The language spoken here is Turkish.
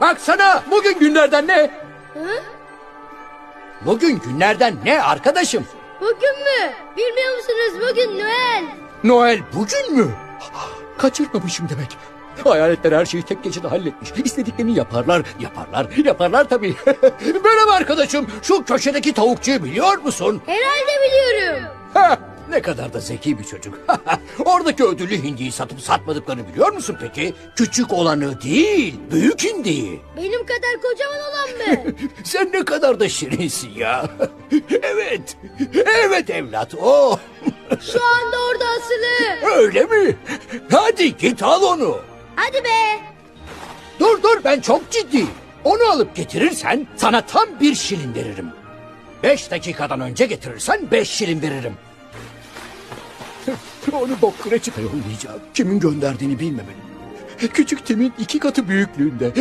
Baksana bugün günlerden ne? Hı? Bugün günlerden ne arkadaşım? Bugün mü? Bilmiyor musunuz bugün Noel? Noel bugün mü? Kaçırmamışım demek. Hayaletler her şeyi tek gecede halletmiş. İstediklerini yaparlar tabii. Merhaba arkadaşım, şu köşedeki tavukçuyu biliyor musun? Herhalde biliyorum. Heh, ne kadar da zeki bir çocuk. Oradaki ödüllü hindiyi satıp satmadıklarını biliyor musun peki? Küçük olanı değil, büyük hindiyi. Benim kadar kocaman olan mı? Sen ne kadar da şirinsin ya. Evet evlat o. Şu anda orada asılı. Öyle mi? Hadi git al onu. Hadi be. Dur ben çok ciddiyim. Onu alıp getirirsen sana tam 1 şilin veririm. 5 dakikadan önce getirirsen 5 şilin veririm. Onu Bob Cratchit'e yollayacağım. Kimin gönderdiğini bilmemeliyim. Küçük Tim'in 2 katı büyüklüğünde.